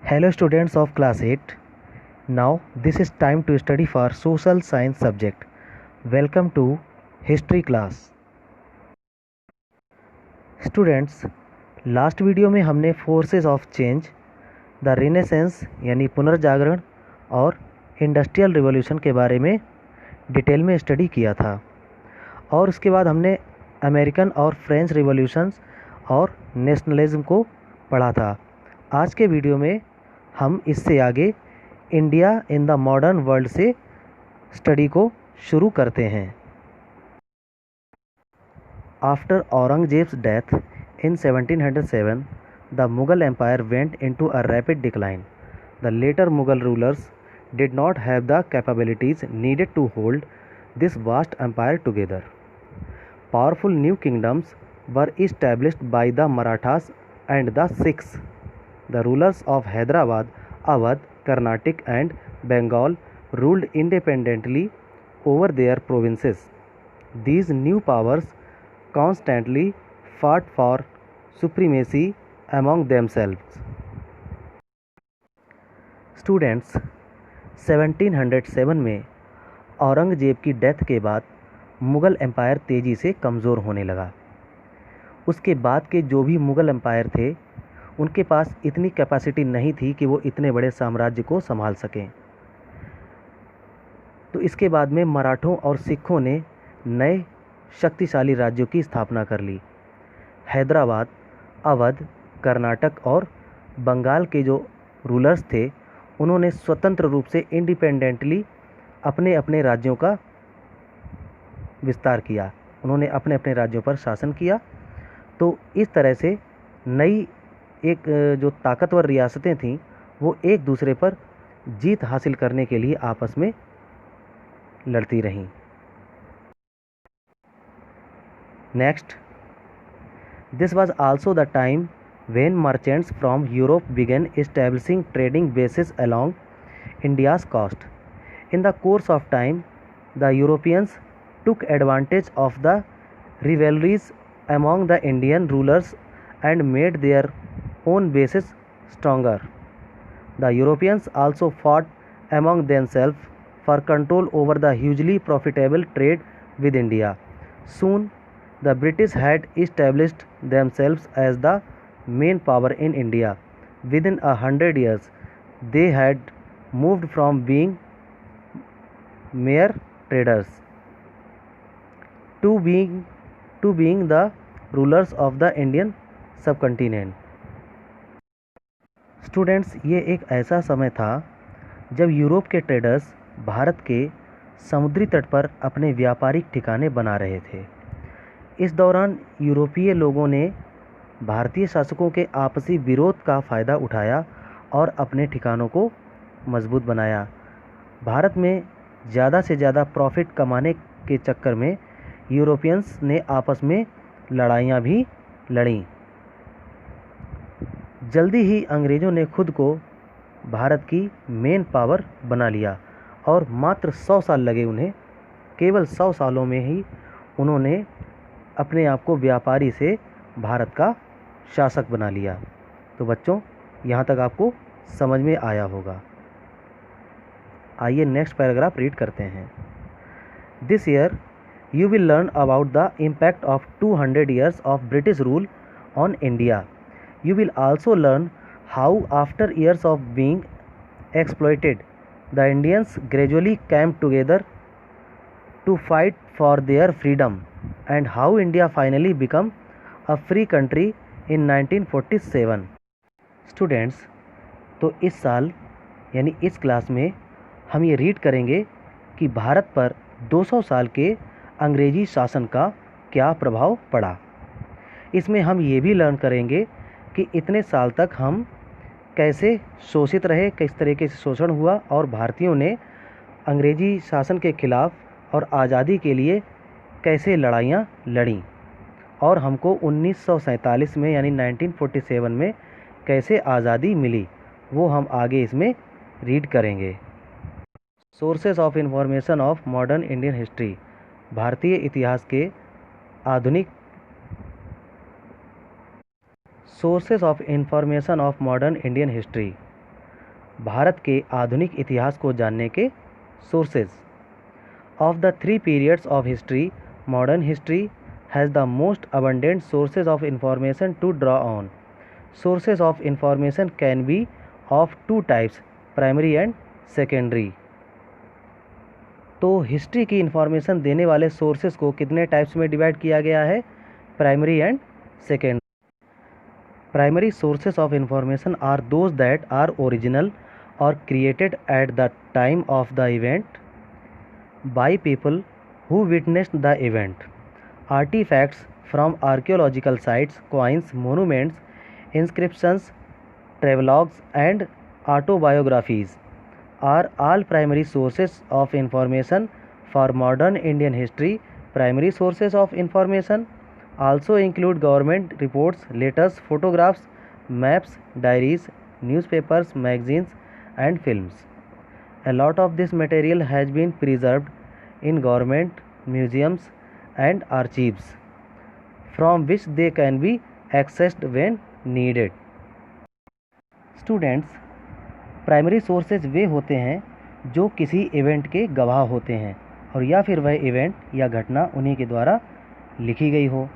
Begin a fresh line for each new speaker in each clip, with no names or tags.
Hello students of class 8. Now this is time to study for social science subject. Welcome to history class. Students, last video में हमने forces of change, the renaissance यानी पुनर्जागरण और industrial revolution के बारे में detail में study किया था और उसके बाद हमने अमेरिकन और फ्रेंच रिवॉल्यूशंस और नेशनलिज्म को पढ़ा था। आज के वीडियो में हम इससे आगे India in the modern world से स्टडी को शुरू करते हैं। After Aurangzeb's death in 1707, the Mughal empire went into a rapid decline. The later Mughal rulers did not have the capabilities needed to hold this vast empire together. Powerful new kingdoms were established by the Marathas and the Sikhs. The rulers of Hyderabad, Awadh, Carnatic and Bengal ruled independently over their provinces. These new powers constantly fought for supremacy among themselves. Students, 1707 में औरंगजेब की death के बाद Mughal empire तेज़ी से कमज़ोर होने लगा। उसके बाद के जो भी मुग़ल एम्पायर थे उनके पास इतनी कैपेसिटी नहीं थी कि वो इतने बड़े साम्राज्य को संभाल सकें। तो इसके बाद में मराठों और सिखों ने नए शक्तिशाली राज्यों की स्थापना कर ली। हैदराबाद, अवध, कर्नाटक और बंगाल के जो रूलर्स थे उन्होंने स्वतंत्र रूप से इंडिपेंडेंटली अपने अपने राज्यों का विस्तार किया। उन्होंने अपने अपने राज्यों पर शासन किया। तो इस तरह से नई एक जो ताकतवर रियासतें थीं वो एक दूसरे पर जीत हासिल करने के लिए आपस में लड़ती रहीं। Next, this was also the time when merchants from Europe began establishing trading bases along India's coast. In the course of time, the Europeans took advantage of the rivalries among the Indian rulers and made their own bases stronger. The Europeans also fought among themselves for control over the hugely profitable trade with India. Soon, the British had established themselves as the main power in India. Within 100 years, they had moved from being mere traders to being the rulers of the Indian subcontinent. Students, ये एक ऐसा समय था जब Europe के traders Bharat के समुद्री तट पर अपने व्यापारिक ठिकाने बना रहे थे। इस दौरान यूरोपीय लोगों ने भारतीय शासकों के आपसी विरोध का फ़ायदा उठाया और अपने ठिकानों को मजबूत बनाया। भारत में ज़्यादा से ज़्यादा प्रॉफिट कमाने के चक्कर में यूरोपियंस ने आपस में लड़ाइयाँ भी लड़ीं। जल्दी ही अंग्रेज़ों ने खुद को भारत की मेन पावर बना लिया और मात्र 100 साल लगे उन्हें। केवल 100 सालों में ही उन्होंने अपने आप को व्यापारी से भारत का शासक बना लिया। तो बच्चों, यहाँ तक आपको समझ में आया होगा। आइए नेक्स्ट पैराग्राफ रीड करते हैं। This year you will learn about the impact of 200 years of British rule on India. You will also learn how after years of being exploited the Indians gradually came together to fight for their freedom and how India finally become a free country in 1947. Students, तो इस साल यानी इस class में हम ये read करेंगे कि भारत पर 200 साल के अंग्रेजी शासन का क्या प्रभाव पड़ा। इसमें हम ये भी लर्न करेंगे कि इतने साल तक हम कैसे शोषित रहे, किस तरीके से शोषण हुआ और भारतीयों ने अंग्रेजी शासन के खिलाफ और आज़ादी के लिए कैसे लड़ाइयाँ लड़ीं और हमको 1947 में यानी 1947 में कैसे आज़ादी मिली, वो हम आगे इसमें रीड करेंगे। Sources of information of modern Indian history, भारतीय इतिहास के आधुनिक sources of information of modern Indian history. Bharat के आधुनिक इतिहास को जानने के sources. Of the 3 periods of history, modern history has the most abundant sources of information to draw on. Sources of information can be of 2 types, primary and secondary. तो history की information देने वाले सोर्सेज को कितने types में divide किया गया है? Primary and secondary. Primary sources of information are those that are original or created at the time of the event by people who witnessed the event. Artifacts from archaeological sites, coins, monuments, inscriptions, travelogues, and autobiographies are all primary sources of information for modern Indian history. Primary sources of information also include government reports, letters, photographs, maps, diaries, newspapers, magazines, and films. A lot of this material has been preserved in government museums and archives, from which they can be accessed when needed. Students, primary sources वे होते हैं जो किसी event के गवाह होते हैं और या फिर वह इवेंट या घटना उन्हीं के द्वारा लिखी गई हो.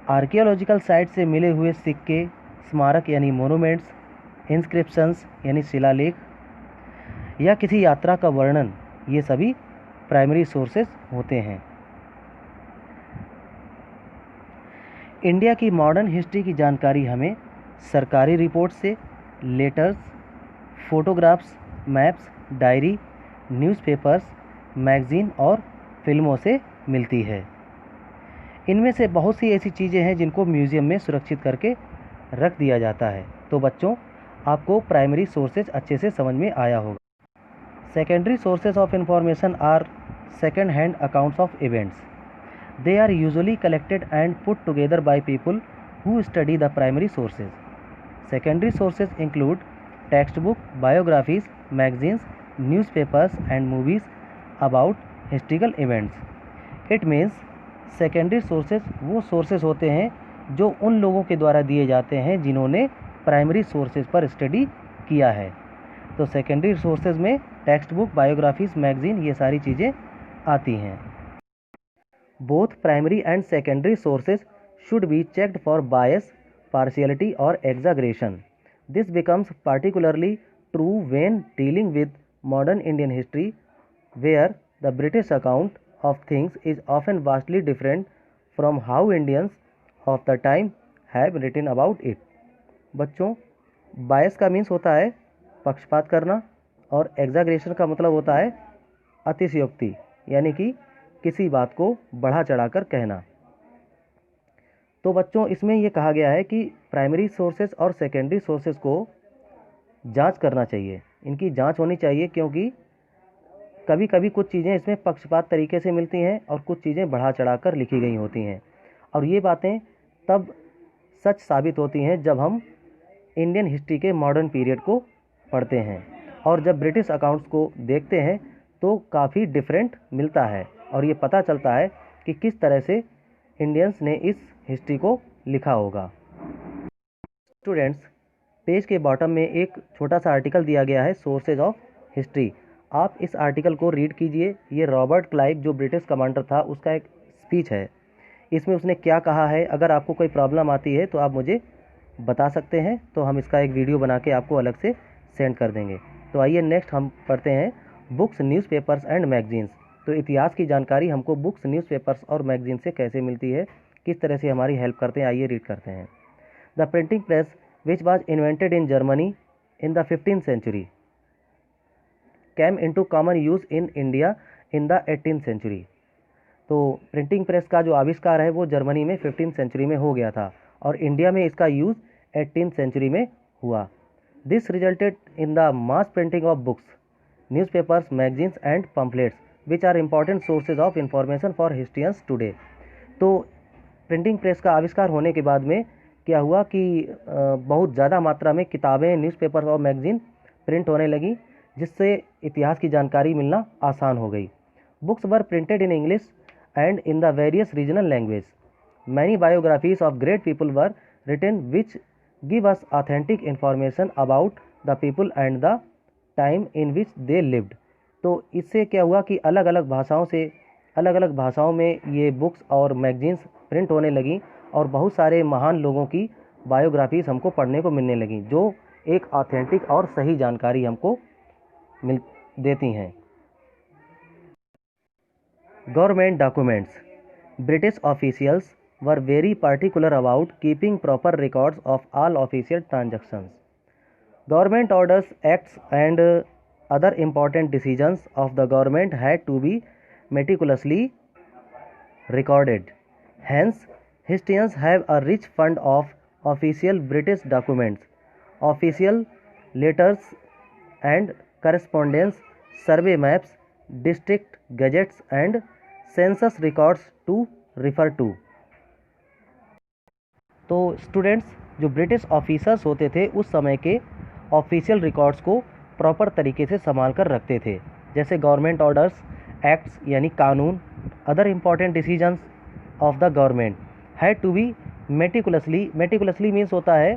आर्कियोलॉजिकल साइट से मिले हुए सिक्के, स्मारक यानी मोनूमेंट्स, इंस्क्रिप्शंस यानी शिलालेख या किसी यात्रा का वर्णन, ये सभी प्राइमरी सोर्सेज होते हैं. इंडिया की मॉडर्न हिस्ट्री की जानकारी हमें सरकारी रिपोर्ट से, letters, photographs, maps, diary, newspapers, magazine और फिल्मों से मिलती है. इनमें से बहुत सी ऐसी चीज़ें हैं जिनको म्यूज़ियम में सुरक्षित करके रख दिया जाता है. तो बच्चों, आपको प्राइमरी सोर्सेज अच्छे से समझ में आया होगा. Secondary sources of information are second hand accounts of events. They are usually collected and put together by people who study the primary sources. Secondary sources include text book, biographies, magazines, newspapers and movies about historical events. It means secondary sources वो सोर्सेज होते हैं जो उन लोगों के द्वारा दिए जाते हैं जिन्होंने प्राइमरी सोर्सेज पर स्टडी किया है. तो सेकेंडरी सोर्सेज में टेक्स्ट बुक, बायोग्राफीज, मैगजीन, ये सारी चीज़ें आती हैं. Both primary and secondary sources should be checked for bias, partiality और exaggeration. This becomes particularly true when dealing with modern Indian history, where the British account of things is often vastly different from how Indians of the time have written about it. बच्चों, बायस का means होता है पक्षपात करना और exaggeration का मतलब होता है अतिशयोक्ति, यानी कि किसी बात को बढ़ा चढ़ाकर कहना. तो बच्चों, इसमें यह कहा गया है कि प्राइमरी सोर्सेज और सेकेंडरी सोर्सेज को जांच करना चाहिए, इनकी जांच होनी चाहिए, क्योंकि कभी कभी कुछ चीज़ें इसमें पक्षपात तरीके से मिलती हैं और कुछ चीज़ें बढ़ा चढ़ाकर लिखी गई होती हैं. और ये बातें तब सच साबित होती हैं जब हम इंडियन हिस्ट्री के मॉडर्न पीरियड को पढ़ते हैं, और जब ब्रिटिश अकाउंट्स को देखते हैं तो काफ़ी डिफरेंट मिलता है और ये पता चलता है कि किस तरह से इंडियंस ने इस हिस्ट्री को लिखा होगा. स्टूडेंट्स, पेज के बॉटम में एक छोटा सा आर्टिकल दिया गया है, सोर्सेज ऑफ हिस्ट्री. आप इस आर्टिकल को रीड कीजिए. ये रॉबर्ट क्लाइव जो ब्रिटिश कमांडर था उसका एक स्पीच है. इसमें उसने क्या कहा है, अगर आपको कोई प्रॉब्लम आती है तो आप मुझे बता सकते हैं, तो हम इसका एक वीडियो बना के आपको अलग से सेंड कर देंगे. तो आइए नेक्स्ट हम पढ़ते हैं बुक्स, न्यूज़पेपर्स एंड मैगजीन्स. तो इतिहास की जानकारी हमको बुक्स, न्यूज़पेपर्स और मैगजीन से कैसे मिलती है, किस तरह से हमारी हेल्प करते हैं, आइए रीड करते हैं. The printing press which was invented in Germany in the 15th century came into common use in India in the 18th century. तो प्रिंटिंग प्रेस का जो आविष्कार है वो जर्मनी में 15th century में हो गया था और इंडिया में इसका यूज़ 18th century में हुआ. This resulted in the mass printing of books, newspapers, magazines and pamphlets which are important sources of information for historians today. तो प्रिंटिंग प्रेस का आविष्कार होने के बाद में क्या हुआ कि बहुत ज़्यादा मात्रा में किताबें, न्यूज़पेपर्स और मैगजीन प्रिंट होने लगी, जिससे इतिहास की जानकारी मिलना आसान हो गई. Books were printed in English and in the various regional language. Many biographies of great people were written which give us authentic information about the people and the time in which they lived. तो इससे क्या हुआ कि अलग अलग भाषाओं में ये बुक्स और मैगजीन्स प्रिंट होने लगी और बहुत सारे महान लोगों की बायोग्राफीज हमको पढ़ने को मिलने लगी, जो एक ऑथेंटिक और सही जानकारी हमको मिल देती हैं। Government documents. British officials were very particular about keeping proper records of all official transactions. Government orders, acts and other important decisions of the government had to be meticulously recorded. Hence, historians have a rich fund of official British documents, official letters and correspondence, survey maps, district gazettes and census records to refer to. तो students, जो British officers होते थे उस समय के official records को proper तरीके से संभाल कर रखते थे, जैसे गवर्नमेंट ऑर्डर्स, एक्ट्स यानी कानून, other important decisions of the government had to be meticulously means होता है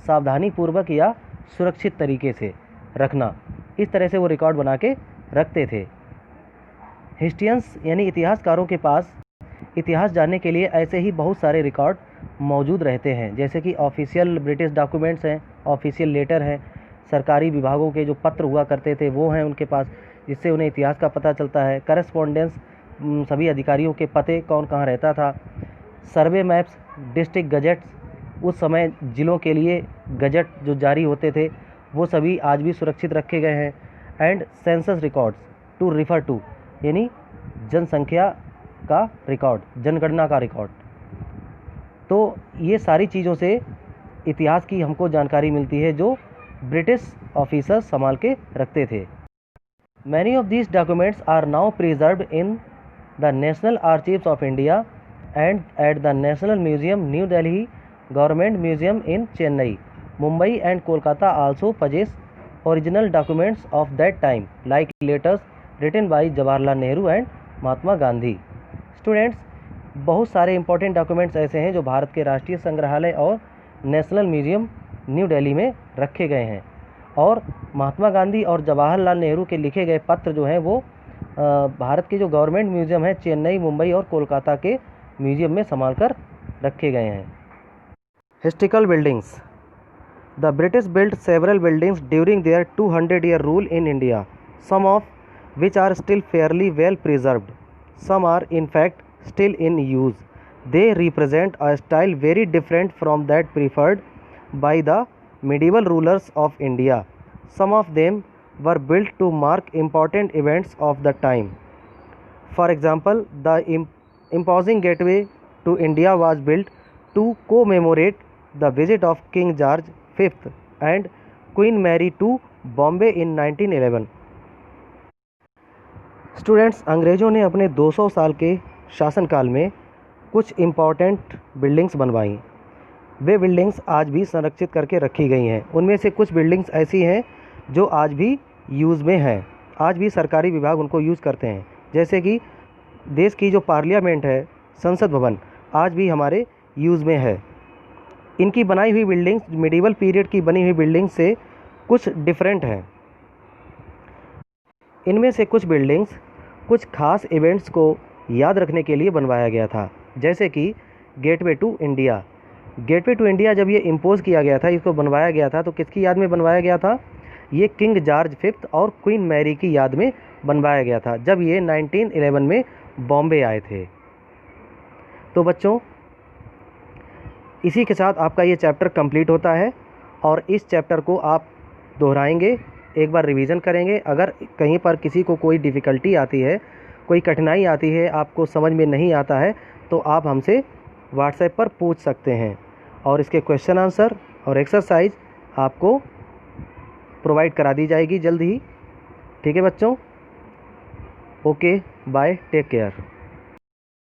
सावधानी पूर्वक या सुरक्षित तरीके से रखना। इस तरह से वो रिकॉर्ड बना के रखते थे। हिस्ट्रियंस यानी इतिहासकारों के पास इतिहास जानने के लिए ऐसे ही बहुत सारे रिकॉर्ड मौजूद रहते हैं, जैसे कि ऑफिशियल ब्रिटिश डॉक्यूमेंट्स हैं, ऑफिशियल लेटर हैं, सरकारी विभागों के जो पत्र हुआ करते थे वो हैं उनके पास, जिससे उन्हें इतिहास का पता चलता है। करस्पॉन्डेंस, सभी अधिकारियों के पते कौन कहाँ रहता था। सर्वे मैप्स, डिस्ट्रिक्ट गजेट्स, उस समय ज़िलों के लिए गजट जो जारी होते थे वो सभी आज भी सुरक्षित रखे गए हैं। And census records to refer to यानी जनसंख्या का रिकॉर्ड, जनगणना का रिकॉर्ड। तो ये सारी चीज़ों से इतिहास की हमको जानकारी मिलती है जो ब्रिटिश ऑफिसर्स संभाल के रखते थे। Many of these documents are now preserved in the National Archives of India and at the National Museum New Delhi, government museum in Chennai, Mumbai and Kolkata also possess original documents of that time like letters written by Jawaharlal Nehru and Mahatma Gandhi. Students, बहुत सारे important documents ऐसे हैं जो भारत के राष्ट्रीय संग्रहालय और national Museum New Delhi में रखे गए हैं, और महात्मा गांधी और जवाहरलाल नेहरू के लिखे गए पत्र जो हैं वो भारत के जो गवर्नमेंट म्यूजियम है चेन्नई, मुंबई और कोलकाता के म्यूजियम में संभाल कर रखे गए हैं। Historical buildings. The British built several buildings during their 200-year rule in India, some of which are still fairly well preserved. Some are in fact still in use. They represent a style very different from that preferred by the medieval rulers of India. Some of them were built to mark important events of the time. For example, the imposing gateway to India was built to commemorate the visit of King George V and Queen Mary to Bombay in 1911. Students, अंग्रेज़ों ने अपने 200 साल के शासनकाल में कुछ important buildings बनवाई। वे buildings आज भी संरक्षित करके रखी गई हैं। उनमें से कुछ बिल्डिंग्स ऐसी हैं जो आज भी यूज़ में हैं, आज भी सरकारी विभाग उनको यूज़ करते हैं। जैसे कि देश की जो पार्लियामेंट है, संसद भवन, आज भी हमारे यूज़ में है। इनकी बनाई हुई बिल्डिंग्स मिडिवल पीरियड की बनी हुई बिल्डिंग्स से कुछ डिफरेंट हैं। इनमें से कुछ बिल्डिंग्स कुछ खास इवेंट्स को याद रखने के लिए बनवाया गया था, जैसे कि gateway to India. Gateway to India जब ये इम्पोज किया गया था, इसको बनवाया गया था, तो किसकी याद में बनवाया गया था? ये किंग जॉर्ज V और क्वीन मैरी की याद में बनवाया गया था, जब ये 1911 में बॉम्बे आए थे। तो बच्चों, इसी के साथ आपका ये चैप्टर कंप्लीट होता है, और इस चैप्टर को आप दोहराएंगे, एक बार रिवीजन करेंगे। अगर कहीं पर किसी को कोई डिफ़िकल्टी आती है, कोई कठिनाई आती है, आपको समझ में नहीं आता है, तो आप हमसे व्हाट्सएप पर पूछ सकते हैं, और इसके क्वेश्चन आंसर और एक्सरसाइज आपको प्रोवाइड करा दी जाएगी जल्द ही। ठीक है बच्चों, ओके, बाय, टेक केयर।